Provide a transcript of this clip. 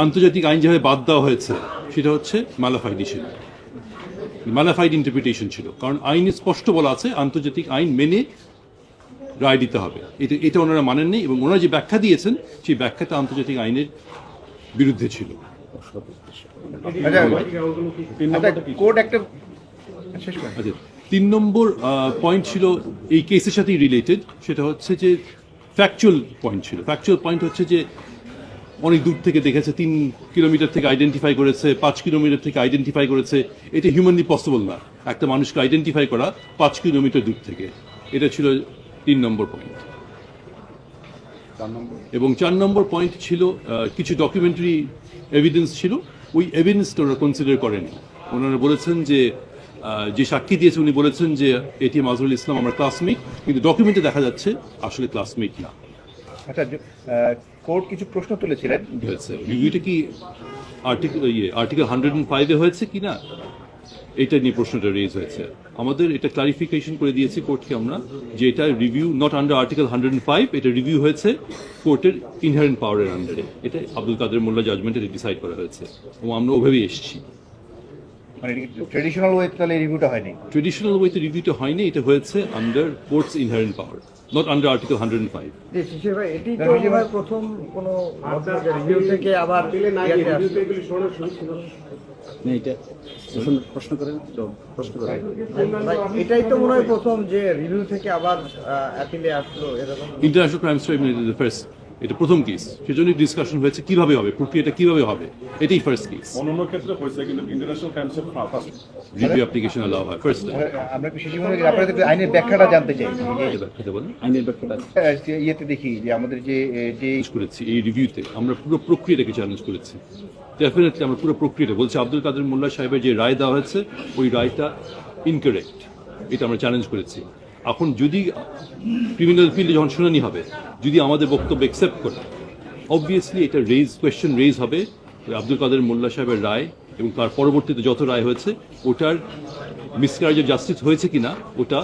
আন্তর্জাতিক আইন যেভাবে বাদ দেওয়া হয়েছে সেটা হচ্ছে মালাফাইড ইন্টারপ্রিটেশন ছিল, কারণ আইনে স্পষ্ট বলা আছে আন্তর্জাতিক আইন মেনে রায় দিতে হবে। এটা ওনারা মানেননি, এবং ওনারা যে ব্যাখ্যা দিয়েছেন সেই ব্যাখ্যাটা আন্তর্জাতিক আইনের বিরুদ্ধে ছিল। আচ্ছা, 3 নম্বর পয়েন্ট ছিল এই কেসের সাথেই রিলেটেড, সেটা হচ্ছে যে ফ্যাকচুয়াল পয়েন্ট ছিল। ফ্যাকচুয়াল পয়েন্ট হচ্ছে যে অনেক দূর থেকে দেখেছে, 3 কিলোমিটার থেকে আইডেন্টিফাই করেছে, 5 কিলোমিটার থেকে আইডেন্টিফাই করেছে। এটা হিউম্যানলি পসিবল না, একটা মানুষকে আইডেন্টিফাই করা 5 কিলোমিটার দূর থেকে। এটা ছিল 3 নম্বর পয়েন্ট। এবং 4 নম্বর পয়েন্ট ছিল কিছু ডকুমেন্টারি এভিডেন্স ছিল, ওই এভিডেন্সটা ওরা কনসিডার করেনি। ওনারা বলেছেন যে সাক্ষী দিয়েছে উনি বলেছেন যে এটিএম আজহারুল ইসলাম আমার ক্লাসমেট, কিন্তু ডকুমেন্টে দেখা যাচ্ছে আসলে ক্লাসমেট না। আচ্ছা, কোর্ট কিছু প্রশ্ন তুলেছিলেন। রিভিউটা কি আর্টিকেল 105-এ হয়েছে কি না, এটা নিয়ে প্রশ্নটা রেজ হয়েছে। আমাদের এটা ক্লারিফিকেশন করে দিয়েছি কোর্টকে আমরা, যে এটা রিভিউ নট আন্ডার আর্টিকেল 105, এটা রিভিউ হয়েছে কোর্টের ইনহারেন্ট পাওয়ারের আন্ডারে। এটা আব্দুল কাদের মোল্লা জাজমেন্টে ডিসাইড করা হয়েছে, এবং আমরা ওভাবেই এসেছি। মানে ট্রেডিশনাল ওয়েতে তাহলে রিভিউটা হয়নি? ট্রেডিশনাল ওয়েতে রিভিউটা হয়নি, এটা হয়েছে under courts inherent power, not under article 105। এটি তো আমার প্রথম কোনো রিভিউ থেকে আবার এটাই তো মনে হয় প্রথম যে রিভিউ থেকে আবার অ্যাপিলে আসলো এরকম। ইন্টারন্যাশনাল ক্রাইমস ট্রাইব্যুনাল ফার্স্ট, এটা প্রথম কেস, সেজন্যই ডিসকাশন হয়েছে কিভাবে হবে, প্রক্রিয়াটা কিভাবে হবে, এটাই ফার্স্ট কেস। অন্যান্য ক্ষেত্রে হয়েছে, কিন্তু international crimes first review application allow হয় ফার্স্ট টাইম। আমরা একটু শিশু মনে করি আপনাদের আইনের ব্যাখ্যাটা জানতে চাই। ব্যাখ্যাটা বলেন। আইনের ব্যাখ্যাটা ইয়েতে দেখি যে আমাদের যে করেছি এই রিভিউতে আমরা পুরো প্রক্রিয়াটাকে চ্যালেঞ্জ করেছি। ডেফিনেটলি আমরা পুরো প্রক্রিয়াটা বলছি, আব্দুল কাদের মোল্লা সাহেবের যে রায় দেওয়া হয়েছে ওই রায়টা ইনকারেক্ট, এটা আমরা চ্যালেঞ্জ করেছি। এখন যদি ক্রিমিনাল ফিল্ডে যখন শুনানি হবে, যদি আমাদের বক্তব্য অ্যাকসেপ্ট করে, অবভিয়াসলি এটা কোয়েশ্চেন রেজ হবে আব্দুল কাদের মোল্লা সাহেবের রায় এবং তার পরবর্তীতে যত রায় হয়েছে ওটার মিসক্যারেজ অফ জাস্টিস হয়েছে কিনা ওটা